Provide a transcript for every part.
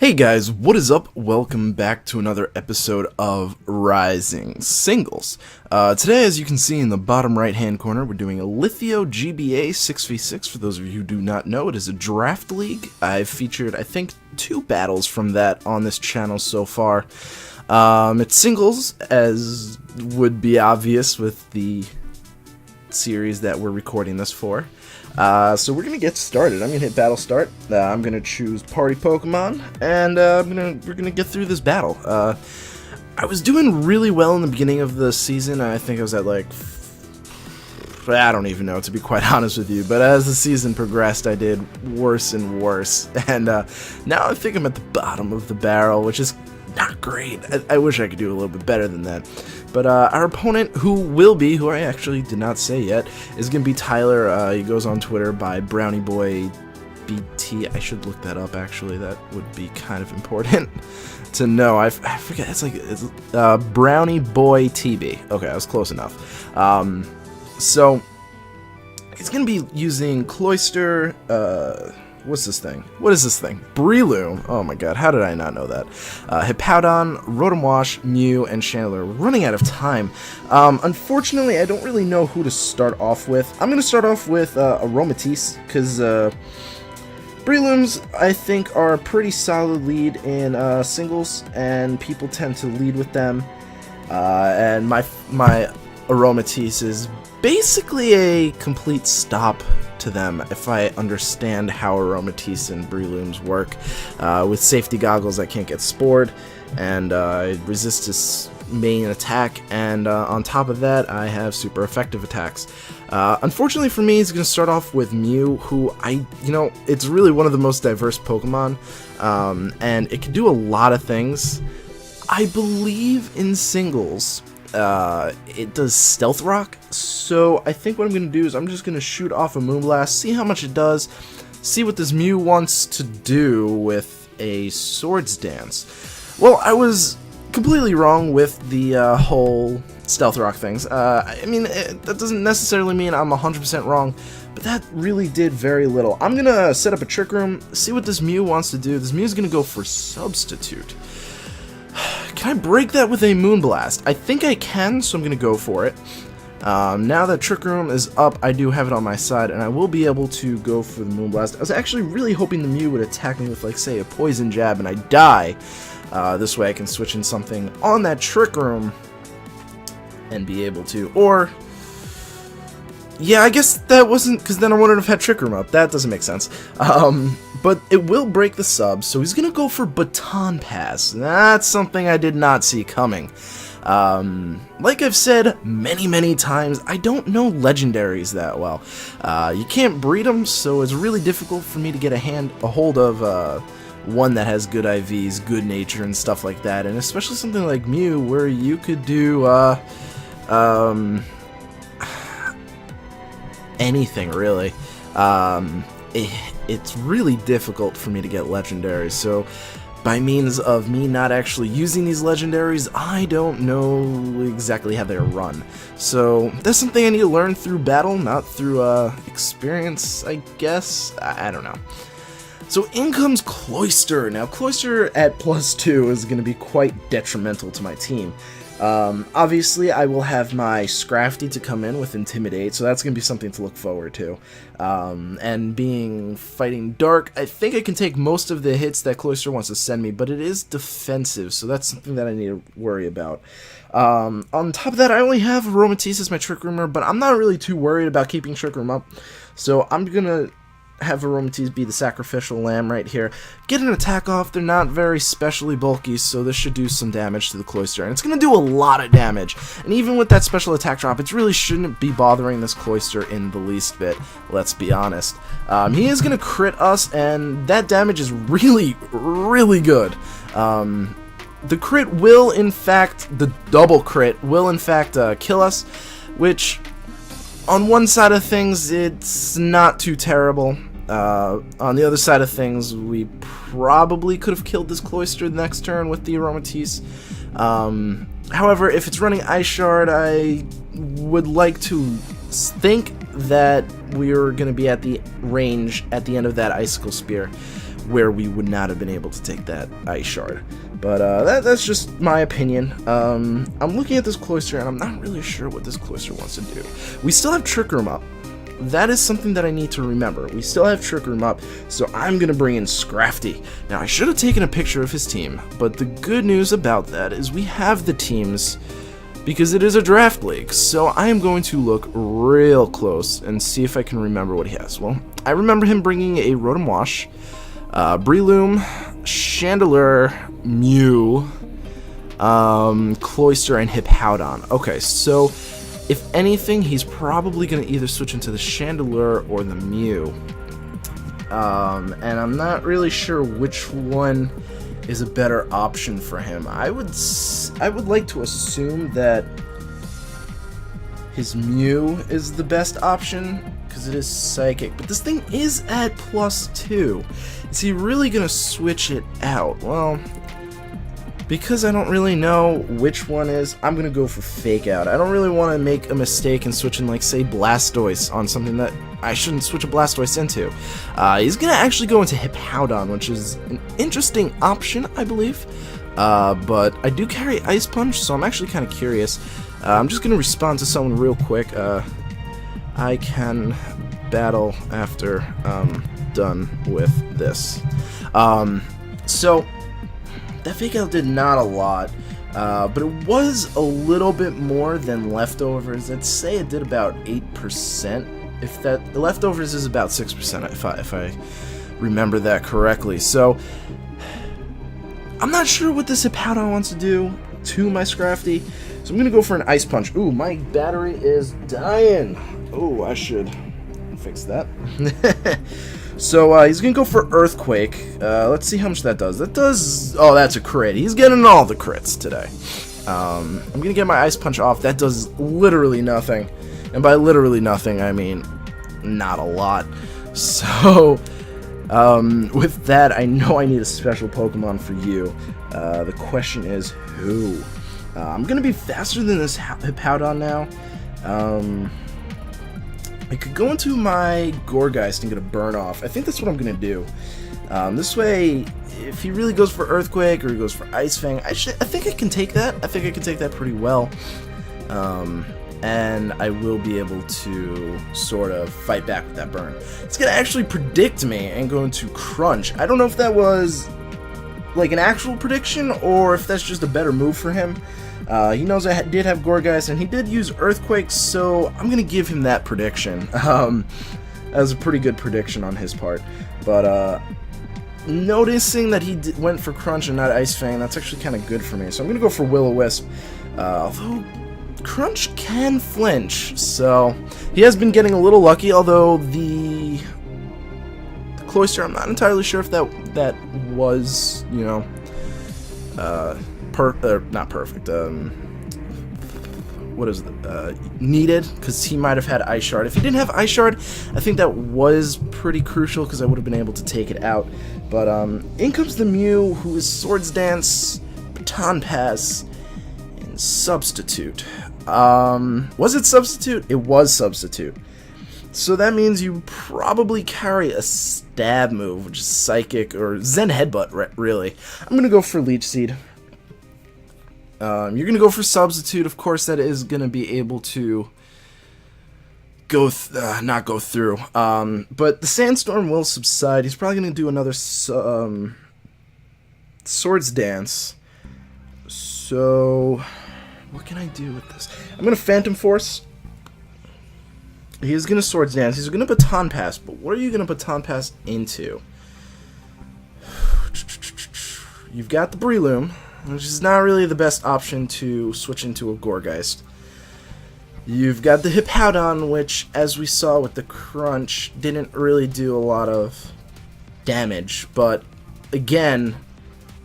Hey guys, what is up? Welcome back to another episode of Rising Singles. Today, as you can see in the bottom right hand corner, we're doing a Lithio GBA 6v6. For those of you who do not know, it is a draft league. I've featured, I think, 2 battles from that on this channel so far. It's singles, as would be obvious with the series that we're recording this for. So we're gonna get started. I'm gonna hit battle start. I'm gonna choose party Pokemon, and we're gonna get through this battle. I was doing really well in the beginning of the season. I think I was at like, I don't even know, to be quite honest with you. But as the season progressed, I did worse and worse, and now I think I'm at the bottom of the barrel, which is not great. I wish I could do a little bit better than that. But our opponent, who I actually did not say yet, is going to be Tyler. He goes on Twitter by BrownieBoyBT. I should look that up, actually. That would be kind of important to know. I forget. It's BrownieBoyTB. Okay, I was close enough. So he's going to be using Cloyster. What's this thing? What is this thing? Breloom. Oh my god, how did I not know that? Hippowdon, Rotomwash, Mew, and Chandler. We're running out of time. Unfortunately, I don't really know who to start off with. I'm going to start off with Aromatisse, because Brelooms, I think, are a pretty solid lead in singles, and people tend to lead with them. And my Aromatisse is basically a complete stop to them if I understand how Aromatisse and Brelooms work. With safety goggles, I can't get spored, and resist his main attack, and on top of that, I have super effective attacks. Unfortunately for me, he's going to start off with Mew, who it's really one of the most diverse Pokemon, and it can do a lot of things. I believe in singles, it does Stealth Rock, so I think what I'm going to do is I'm just going to shoot off a Moonblast, see how much it does, see what this Mew wants to do with a Swords Dance. Well, I was completely wrong with the whole Stealth Rock things. I mean, that doesn't necessarily mean I'm 100% wrong, but that really did very little. I'm going to set up a Trick Room, see what this Mew wants to do. This Mew's going to go for Substitute. Can I break that with a Moonblast? I think I can, so I'm going to go for it. Now that Trick Room is up, I do have it on my side, and I will be able to go for the Moonblast. I was actually really hoping the Mew would attack me with, like, say, a Poison Jab, and I die. This way I can switch in something on that Trick Room and be able to. Or, yeah, I guess that wasn't, because then I wouldn't have had Trick Room up. That doesn't make sense. But it will break the sub, so he's going to go for Baton Pass. That's something I did not see coming. Like I've said many times, I don't know legendaries that well. You can't breed them, so it's really difficult for me to get a hold of one that has good IVs, good nature, and stuff like that. And especially something like Mew, where you could do anything, really. It's really difficult for me to get legendaries, so by means of me not actually using these legendaries, I don't know exactly how they're run. So that's something I need to learn through battle, not through experience, I guess. I don't know. So in comes Cloyster. Now Cloyster at +2 is going to be quite detrimental to my team. Obviously, I will have my Scrafty to come in with Intimidate, so that's going to be something to look forward to. And being Fighting Dark, I think I can take most of the hits that Cloyster wants to send me, but it is defensive, so that's something that I need to worry about. On top of that, I only have Aromatisse as my Trick Roomer, but I'm not really too worried about keeping Trick Room up, so I'm going to have Aromatisse be the sacrificial lamb right here. Get an attack off. They're not very specially bulky, so this should do some damage to the Cloyster, and it's going to do a lot of damage. And even with that special attack drop, it really shouldn't be bothering this Cloyster in the least bit, let's be honest. He is going to crit us, and that damage is really good. The crit will, in fact, the double crit will, in fact, kill us, which, on one side of things, it's not too terrible. On the other side of things, we probably could have killed this Cloyster the next turn with the Aromatisse. However, if it's running Ice Shard, I would like to think that we're going to be at the range at the end of that Icicle Spear, where we would not have been able to take that Ice Shard. But that's just my opinion. I'm looking at this Cloyster, and I'm not really sure what this Cloyster wants to do. We still have Trick Room up. That is something that I need to remember. We still have Trick Room up, so I'm going to bring in Scrafty. Now, I should have taken a picture of his team, but the good news about that is we have the teams because it is a draft league, so I am going to look real close and see if I can remember what he has. Well, I remember him bringing a Rotom Wash, Breloom, Chandelure, Mew, Cloyster, and Hippowdon. Okay, so if anything, he's probably going to either switch into the Chandelure or the Mew. And I'm not really sure which one is a better option for him. I would like to assume that his Mew is the best option, because it is Psychic. But this thing is at +2. Is he really going to switch it out? Well, because I don't really know which one is, I'm going to go for Fake Out. I don't really want to make a mistake and switch in, like, say, Blastoise on something that I shouldn't switch a Blastoise into. He's going to actually go into Hippowdon, which is an interesting option, I believe. But I do carry Ice Punch, so I'm actually kind of curious. I'm just going to respond to someone real quick. I can battle after I'm done with this. So that Fake Out did not a lot, but it was a little bit more than Leftovers. I'd say it did about 8%. If that, the Leftovers is about 6%, if I remember that correctly. So I'm not sure what this Hippowdon wants to do to my Scrafty, so I'm gonna go for an Ice Punch. Ooh, my battery is dying. Oh, I should fix that. So he's gonna go for Earthquake. Let's see how much that does. That does. Oh, that's a crit. He's getting all the crits today. I'm gonna get my Ice Punch off. That does literally nothing, and by literally nothing, I mean not a lot. So with that, I know I need a special Pokemon for you. The question is who? I'm gonna be faster than this Hippowdon now. I could go into my Gourgeist and get a burn off. I think that's what I'm going to do. This way, if he really goes for Earthquake or he goes for Ice Fang, I think I can take that. I think I can take that pretty well. And I will be able to sort of fight back with that burn. It's going to actually predict me and go into Crunch. I don't know if that was like an actual prediction or if that's just a better move for him. He knows I did have Gourgeist, and he did use Earthquake, so I'm going to give him that prediction. That was a pretty good prediction on his part. But noticing that he went for Crunch and not Ice Fang, that's actually kind of good for me. So I'm going to go for Will-O-Wisp. Although Crunch can flinch, so he has been getting a little lucky, although the Cloyster, I'm not entirely sure if that was, you know, not perfect. What is it? Needed, because he might have had Ice Shard. If he didn't have Ice Shard, I think that was pretty crucial because I would have been able to take it out. But in comes the Mew, who is Swords Dance, Baton Pass, and Substitute. Was it Substitute? It was Substitute. So that means you probably carry a Stab move, which is Psychic, or Zen Headbutt, really. I'm going to go for Leech Seed. You're going to go for Substitute. Of course, that is going to be able to go not go through. But the Sandstorm will subside. He's probably going to do another Swords Dance. So what can I do with this? I'm going to Phantom Force. He is going to Swords Dance. He's going to Baton Pass. But what are you going to Baton Pass into? You've got the Breloom, which is not really the best option to switch into a Gourgeist. You've got the Hippowdon, which, as we saw with the Crunch, didn't really do a lot of damage, but again,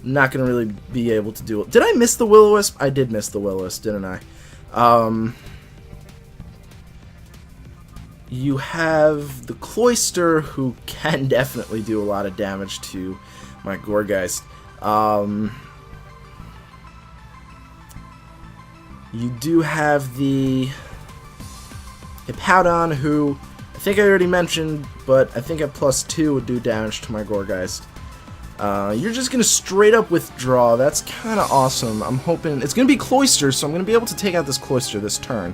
not going to really be able to do it. Did I miss the Will-O-Wisp? I did miss the Will-O-Wisp, didn't I? You have the Cloyster, who can definitely do a lot of damage to my Gourgeist. You do have the Hippowdon, who I think I already mentioned, but I think at +2 would do damage to my Gourgeist. You're just going to straight up withdraw. That's kind of awesome. I'm hoping... It's going to be Cloister, so I'm going to be able to take out this Cloister this turn.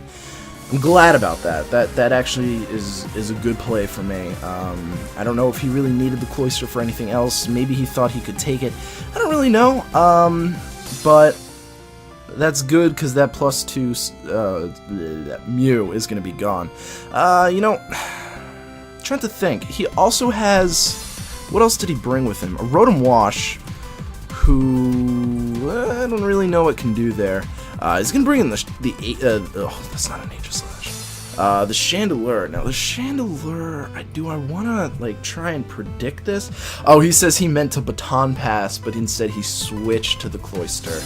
I'm glad about that. That actually is a good play for me. I don't know if he really needed the Cloister for anything else. Maybe he thought he could take it. I don't really know. But that's good because that +2 Mew is going to be gone. You know, trying to think. He also has... What else did he bring with him? A Rotom Wash, who I don't really know what can do there. He's gonna bring in oh, that's not an Aegis Slash. The Chandelure. Now the Chandelure, do I wanna like try and predict this? Oh, he says he meant to Baton Pass, but instead he switched to the Cloister.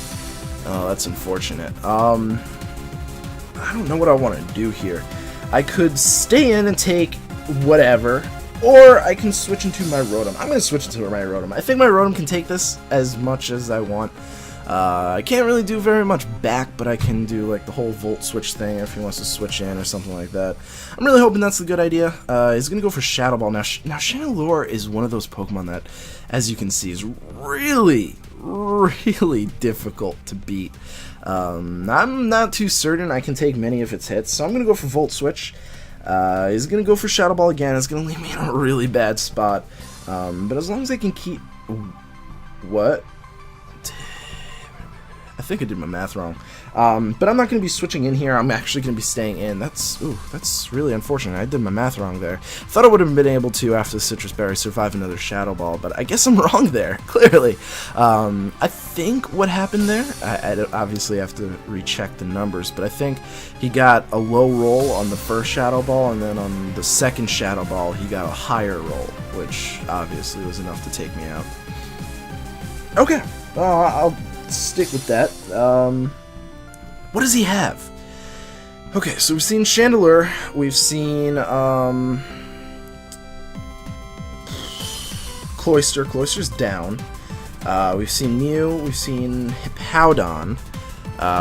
Oh, that's unfortunate. I don't know what I want to do here. I could stay in and take whatever. Or I can switch into my Rotom. I'm going to switch into my Rotom. I think my Rotom can take this as much as I want. I can't really do very much back, but I can do like the whole Volt Switch thing if he wants to switch in or something like that. I'm really hoping that's a good idea. He's going to go for Shadow Ball. Now Chandelure is one of those Pokemon that, as you can see, is really, really difficult to beat. I'm not too certain I can take many of its hits, so I'm going to go for Volt Switch. He's going to go for Shadow Ball again. It's going to leave me in a really bad spot. But as long as I can keep... What? I think I did my math wrong. But I'm not going to be switching in here. I'm actually going to be staying in. That's really unfortunate. I did my math wrong there. Thought I would have been able to, after the Citrus Berry, survive another Shadow Ball, but I guess I'm wrong there, clearly. I think what happened there, I obviously have to recheck the numbers, but I think he got a low roll on the first Shadow Ball, and then on the second Shadow Ball, he got a higher roll, which obviously was enough to take me out. Okay, I'll stick with that. What does he have? Okay, so we've seen Chandelure, we've seen Cloister. Cloister's down. We've seen Mew, we've seen Hippowdon.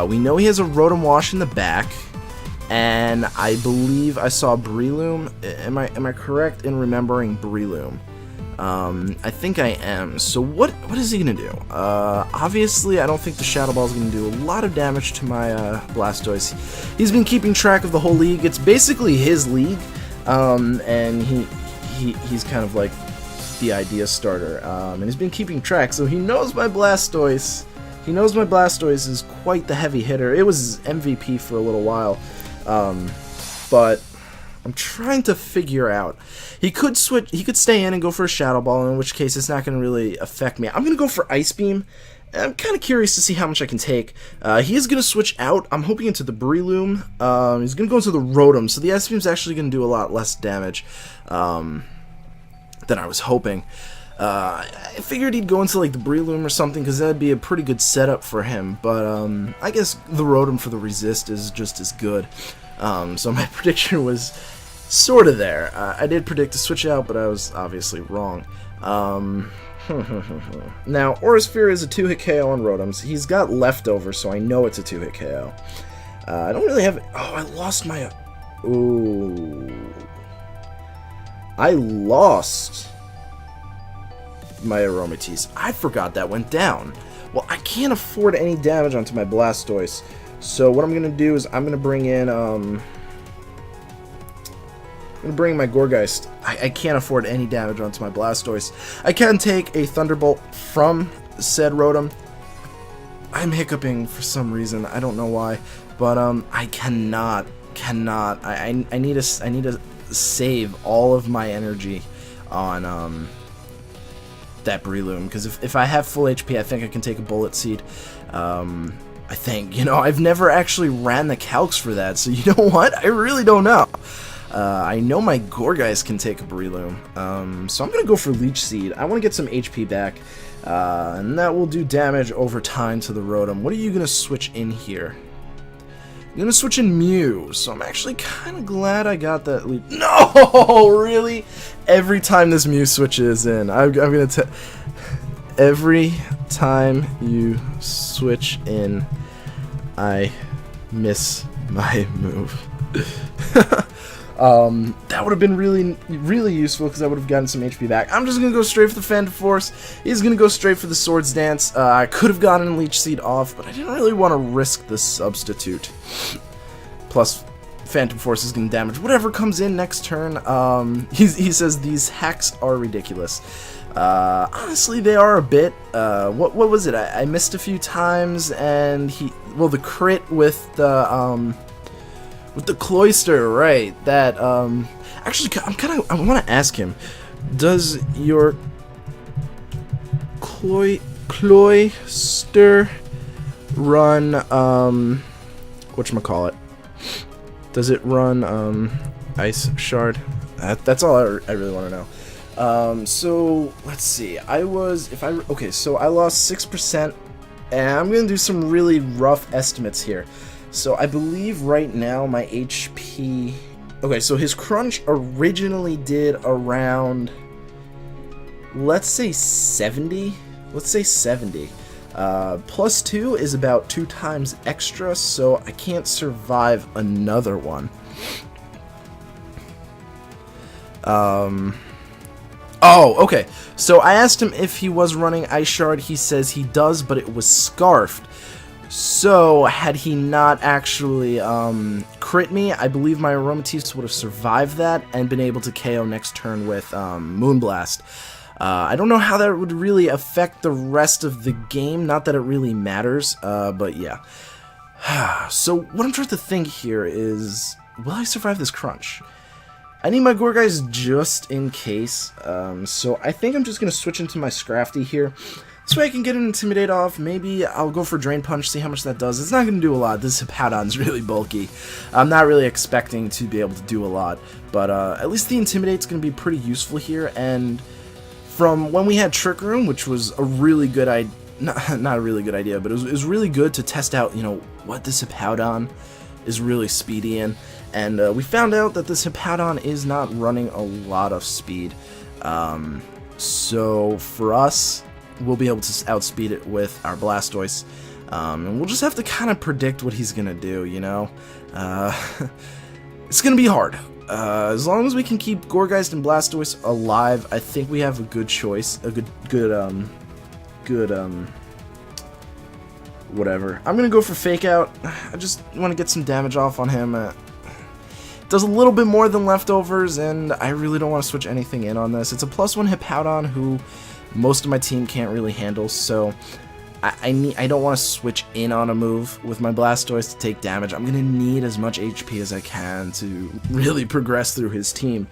We know he has a Rotom Wash in the back, and I believe I saw Breloom. Am I correct in remembering Breloom? I think I am. So what is he gonna do? Obviously, I don't think the Shadow Ball is gonna do a lot of damage to my Blastoise. He's been keeping track of the whole league. It's basically his league, and he's kind of like the idea starter. And he's been keeping track, so he knows my Blastoise. He knows my Blastoise is quite the heavy hitter. It was MVP for a little while, but I'm trying to figure out. He could switch. He could stay in and go for a Shadow Ball, in which case it's not going to really affect me. I'm going to go for Ice Beam. I'm kind of curious to see how much I can take. He is going to switch out. I'm hoping into the Breloom. He's going to go into the Rotom, so the Ice Beam's actually going to do a lot less damage than I was hoping. I figured he'd go into like the Breloom or something, because that'd be a pretty good setup for him. But I guess the Rotom for the resist is just as good. So my prediction was sort of there. I did predict a switch out, but I was obviously wrong. Now, Aurasphere is a 2-hit KO on Rotoms. He's got Leftover, so I know it's a 2-hit KO. I don't really have... Oh, I lost my... Ooh. I lost my Aromatisse. I forgot that went down. Well, I can't afford any damage onto my Blastoise. So what I'm going to do is I'm going to bring in... I'm going to bring my Gourgeist. I can't afford any damage onto my Blastoise. I can take a Thunderbolt from said Rotom. I'm hiccuping for some reason. I don't know why. But I cannot. I need to save all of my energy on that Breloom. Because if I have full HP, I think I can take a Bullet Seed. I think. You know, I've never actually ran the calcs for that. So you know what? I really don't know. I know my Gourgeist can take a Breloom, so I'm going to go for Leech Seed. I want to get some HP back, and that will do damage over time to the Rotom. What are you going to switch in here? I'm going to switch in Mew, so I'm actually kind of glad I got that Leech. No! Really? Every time this Mew switches in, I'm going to every time you switch in, I miss my move. That would have been really, really useful because I would have gotten some HP back. I'm just going to go straight for the Phantom Force. He's going to go straight for the Swords Dance. I could have gotten Leech Seed off, but I didn't really want to risk the substitute. Plus, Phantom Force is going to damage whatever comes in next turn. He says these hacks are ridiculous. Honestly, they are a bit. What was it? I missed a few times, and the crit with the Cloister, right? That actually, I want to ask him. Does your Cloister run whatchamacallit? Does it run Ice Shard? That's all I really want to know. So let's see. So I lost 6%, and I'm gonna do some really rough estimates here. So I believe right now my HP. Okay, so his crunch originally did around, let's say 70. Let's say 70. Plus 2 is about 2 times extra, so I can't survive another one. Oh, okay. So I asked him if he was running Ice Shard. He says he does, but it was Scarfed. So, had he not actually crit me, I believe my Aromatisse would have survived that and been able to KO next turn with Moonblast. I don't know how that would really affect the rest of the game. Not that it really matters, but yeah. So, what I'm trying to think here is, will I survive this crunch? I need my Gourgeist just in case, so I think I'm just going to switch into my Scrafty here. This way I can get an Intimidate off. Maybe I'll go for Drain Punch, see how much that does. It's not going to do a lot. This Hippowdon's really bulky. I'm not really expecting to be able to do a lot, but at least the Intimidate's going to be pretty useful here, and from when we had Trick Room, which was a really good idea, not a really good idea, but it was really good to test out, you know, what this Hippowdon is really speedy in. And we found out that this Hippowdon is not running a lot of speed. So for us, we'll be able to outspeed it with our Blastoise. And we'll just have to kind of predict what he's going to do, you know? It's going to be hard. As long as we can keep Gourgeist and Blastoise alive, I think we have a good choice. A good whatever. I'm going to go for Fake Out. I just want to get some damage off on him. Does a little bit more than Leftovers, and I really don't want to switch anything in on this. It's a +1 Hippowdon who most of my team can't really handle, so I don't want to switch in on a move with my Blastoise to take damage. I'm going to need as much HP as I can to really progress through his team.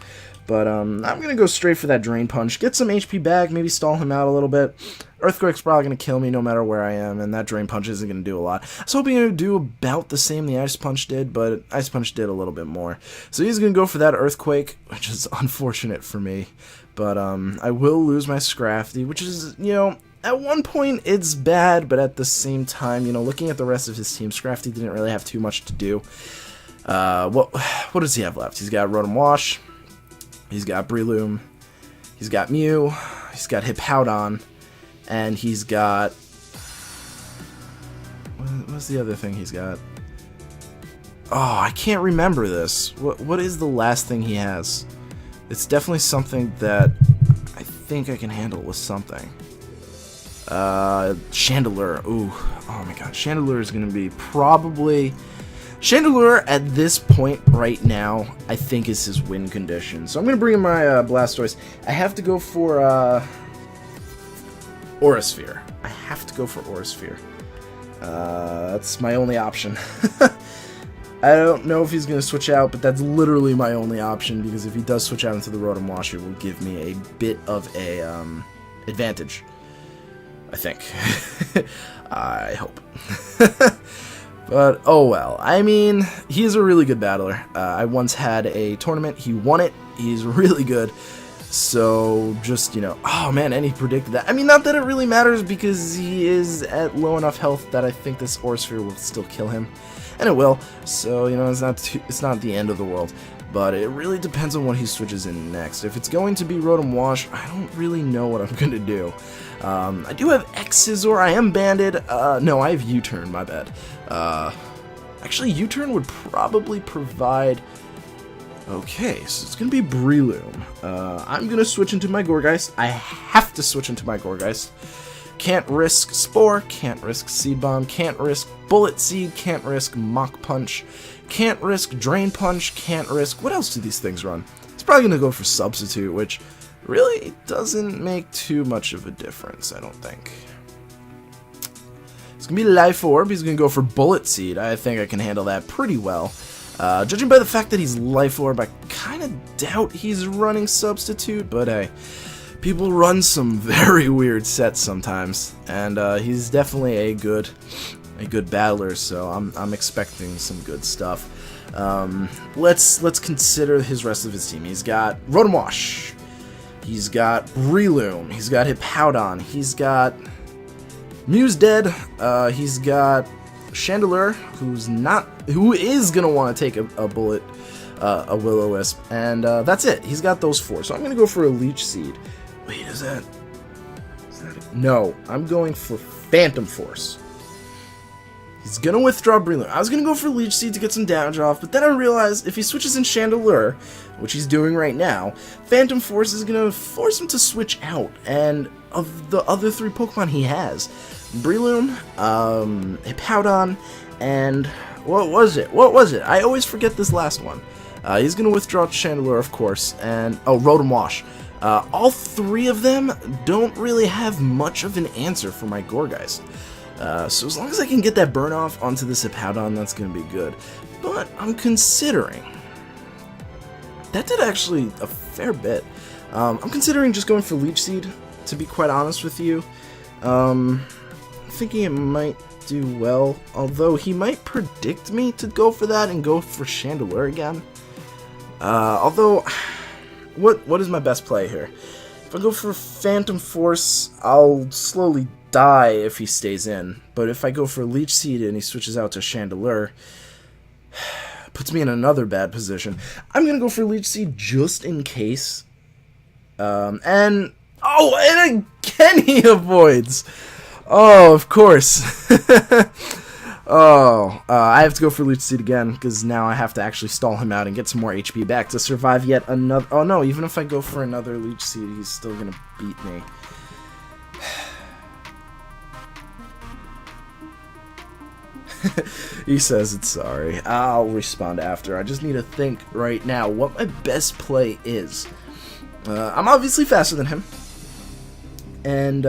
But I'm going to go straight for that Drain Punch, get some HP back, maybe stall him out a little bit. Earthquake's probably going to kill me no matter where I am, and that Drain Punch isn't going to do a lot. I was hoping it would do about the same the Ice Punch did, but Ice Punch did a little bit more. So he's going to go for that Earthquake, which is unfortunate for me. But I will lose my Scrafty, which is, you know, at one point it's bad, but at the same time, you know, looking at the rest of his team, Scrafty didn't really have too much to do. What does he have left? He's got Rotom Wash, he's got Breloom, he's got Mew, he's got Hippowdon, and he's got... What's the other thing he's got? Oh, I can't remember this. What is the last thing he has? It's definitely something that I think I can handle with something. Chandelure. Ooh. Oh my god. Chandelure is going to be probably... Chandelure at this point right now, I think is his win condition. So I'm going to bring in my Blastoise. I have to go for Aura Sphere. I have to go for Aura Sphere. That's my only option. I don't know if he's going to switch out, but that's literally my only option, because if he does switch out into the Rotom Wash, it will give me a bit of a advantage. I think. I hope. But, oh well. I mean, he is a really good battler. I once had a tournament. He won it. He's really good. So, just, you know, oh man, and he predicted that. I mean, not that it really matters, because he is at low enough health that I think this Aura Sphere will still kill him. And it will, so, you know, it's not the end of the world. But it really depends on what he switches in next. If it's going to be Rotom Wash, I don't really know what I'm going to do. I do have X-Scissor, I am banded. No, I have U-Turn, my bad. Actually, U-Turn would probably provide... Okay, so it's gonna be Breloom. I'm gonna switch into my Gourgeist. I have to switch into my Gourgeist. Can't risk Spore, can't risk Seed Bomb, can't risk Bullet Seed, can't risk Mach Punch, can't risk Drain Punch, can't risk... What else do these things run? It's probably gonna go for Substitute, which really doesn't make too much of a difference, I don't think. It's gonna be Life Orb. He's gonna go for Bullet Seed. I think I can handle that pretty well. Judging by the fact that he's Life Orb, I kind of doubt he's running Substitute, but hey, people run some very weird sets sometimes, and he's definitely a good battler, so I'm expecting some good stuff. Let's consider his rest of his team. He's got Rotom Wash, he's got Breloom, he's got Hippowdon, he's got Muse Dead, he's got Chandelure, who is gonna want to take a bullet, a Will-O-Wisp, and that's it. He's got those 4, so I'm gonna go for a Leech Seed. Wait, is that it? No, I'm going for Phantom Force. He's gonna withdraw Breloom. I was gonna go for Leech Seed to get some damage off, but then I realized if he switches in Chandelure, which he's doing right now, Phantom Force is gonna force him to switch out, and of the other 3 Pokemon he has, Breloom, Hippowdon, and what was it? I always forget this last one. He's gonna withdraw Chandelure, of course, and Rotom Wash. All 3 of them don't really have much of an answer for my Gourgeist. So as long as I can get that burn off onto this Hippowdon, that's gonna be good. But I'm considering... That did actually a fair bit. I'm considering just going for Leech Seed, to be quite honest with you. Thinking it might do well, although he might predict me to go for that and go for Chandelure again. Although, what is my best play here? If I go for Phantom Force, I'll slowly die if he stays in, but if I go for Leech Seed and he switches out to Chandelure, puts me in another bad position. I'm gonna go for Leech Seed just in case. And again he avoids. Oh, of course. I have to go for Leech Seed again, because now I have to actually stall him out and get some more HP back to survive yet another... Oh no, even if I go for another Leech Seed, he's still gonna beat me. He says it's sorry. I'll respond after. I just need to think right now what my best play is. I'm obviously faster than him. And,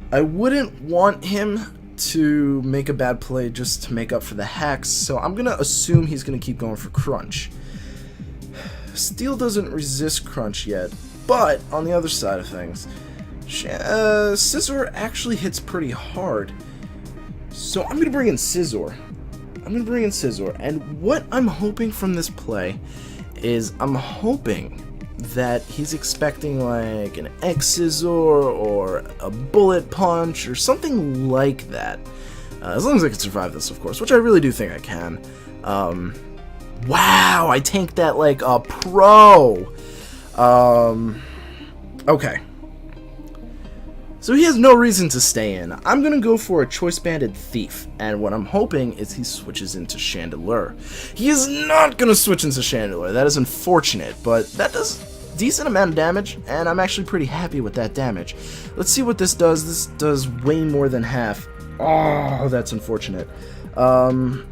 I wouldn't want him to make a bad play just to make up for the hacks, so I'm gonna assume he's gonna keep going for Crunch. Steel doesn't resist Crunch yet, but on the other side of things, Scizor actually hits pretty hard. So I'm gonna bring in Scizor. And what I'm hoping from this play is I'm hoping that he's expecting like an X-Scissor or a Bullet Punch or something like that. As long as I can survive this, of course, which I really do think I can. Wow, I tanked that like a pro! Okay. So he has no reason to stay in. I'm gonna go for a Choice Banded Thief, and what I'm hoping is he switches into Chandelure. He is not gonna switch into Chandelure. That is unfortunate, but that does decent amount of damage, and I'm actually pretty happy with that damage. Let's see what this does. This does way more than half. Oh, that's unfortunate. I'm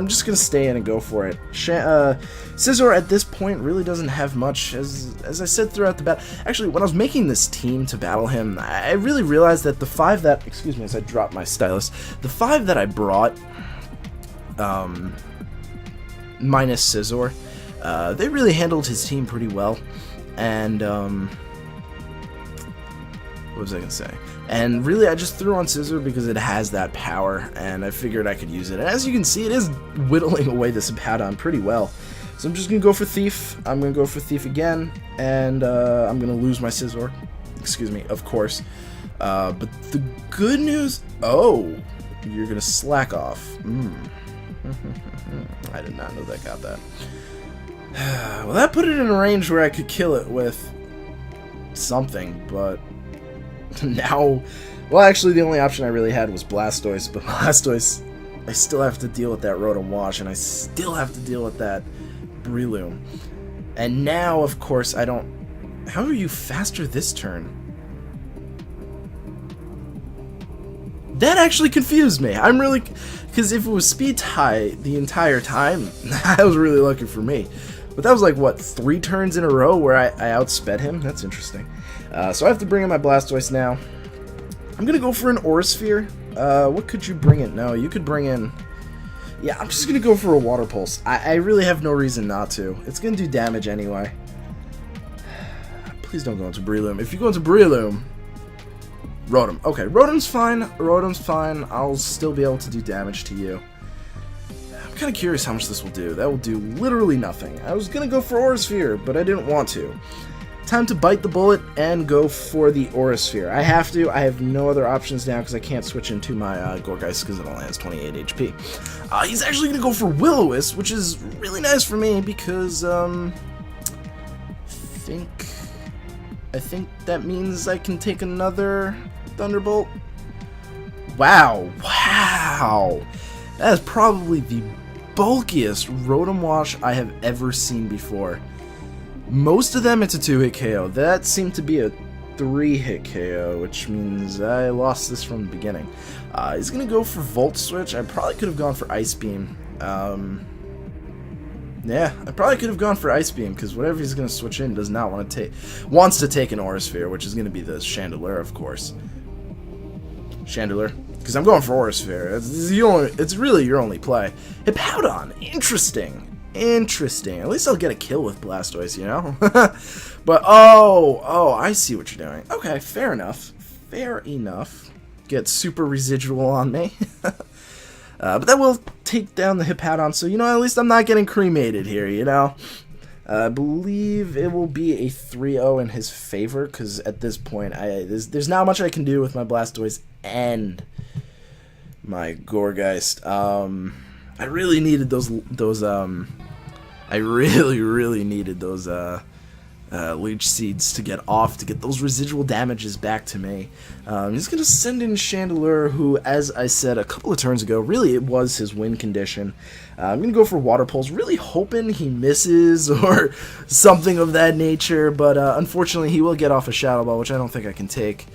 just gonna stay in and go for it. Scizor at this point really doesn't have much, as I said throughout the battle. Actually, when I was making this team to battle him, I really realized that the 5 that, excuse me as I dropped my stylus, the 5 that I brought, minus Scizor, they really handled his team pretty well, and, what was I gonna say? And really, I just threw on Scizor because it has that power, and I figured I could use it. And as you can see, it is whittling away this Hippowdon pretty well. So I'm just gonna go for Thief. I'm gonna go for Thief again, and I'm gonna lose my Scizor. Excuse me, of course. But the good news... Oh, you're gonna slack off. I did not know that got that. Well, that put it in a range where I could kill it with something, but... Now, well, actually, the only option I really had was Blastoise, but Blastoise I still have to deal with that Rotom Wash, and I still have to deal with that Breloom. And now, of course, I don't... How are you faster this turn? That actually confused me. I'm really... Because if it was speed tie the entire time, that was really lucky for me. But that was like, what, 3 turns in a row where I outsped him? That's interesting. So I have to bring in my Blastoise now. I'm going to go for an Aura Sphere. What could you bring in? No, you could bring in... Yeah, I'm just going to go for a Water Pulse. I really have no reason not to. It's going to do damage anyway. Please don't go into Breloom. If you go into Breloom... Rotom. Okay, Rotom's fine. Rotom's fine. I'll still be able to do damage to you. I'm kind of curious how much this will do. That will do literally nothing. I was going to go for Aura Sphere, but I didn't want to. Time to bite the bullet and go for the Aura Sphere. I have to. I have no other options now because I can't switch into my Gourgeist because it only has 28 HP. He's actually going to go for Will-O-Wisp, which is really nice for me because, I think that means I can take another Thunderbolt. Wow. Wow. That is probably the bulkiest Rotom Wash I have ever seen before. Most of them it's a 2-hit KO. That seemed to be a 3-hit KO, which means I lost this from the beginning. He's going to go for Volt Switch. I probably could have gone for Ice Beam. Yeah, I probably could have gone for Ice Beam, because whatever he's going to switch in does not want to take... Wants to take an Aura Sphere, which is going to be the Chandelure, of course. Chandelure. Because I'm going for Aura Sphere. It's really your only play. Hippowdon. Interesting. Interesting. At least I'll get a kill with Blastoise, you know? But, oh, I see what you're doing. Okay, fair enough. Fair enough. Get super residual on me. But that will take down the Hippowdon, so, you know, at least I'm not getting cremated here, you know? I believe it will be a 3-0 in his favor, because at this point, there's not much I can do with my Blastoise and my Gourgeist. I really needed those Leech Seeds to get off, to get those residual damages back to me. He's going to send in Chandelure, who, as I said a couple of turns ago, really it was his win condition. I'm going to go for Water Pulse, really hoping he misses or something of that nature, but unfortunately he will get off a Shadow Ball, which I don't think I can take.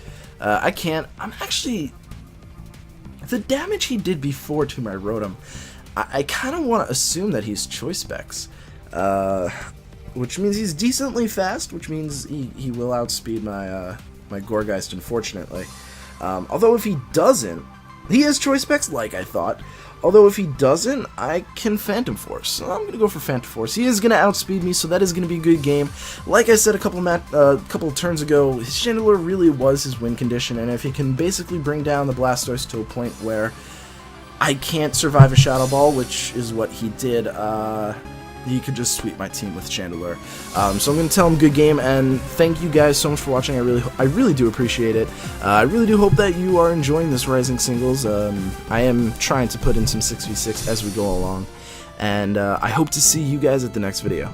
I can't. I'm actually... The damage he did before to my Rotom, I kind of want to assume that he's Choice Specs. Which means he's decently fast, which means he will outspeed my my Gourgeist, unfortunately. Although if he doesn't, he has Choice Specs like I thought. Although if he doesn't, I can Phantom Force. So I'm going to go for Phantom Force. He is going to outspeed me, so that is going to be a good game. Like I said a couple of turns ago, his Chandelure really was his win condition, and if he can basically bring down the Blastoise to a point where I can't survive a Shadow Ball, which is what he did, he could just sweep my team with Chandelure. So I'm going to tell him good game, and thank you guys so much for watching. I really do appreciate it. I really do hope that you are enjoying this Rising Singles. I am trying to put in some 6v6 as we go along, and I hope to see you guys at the next video.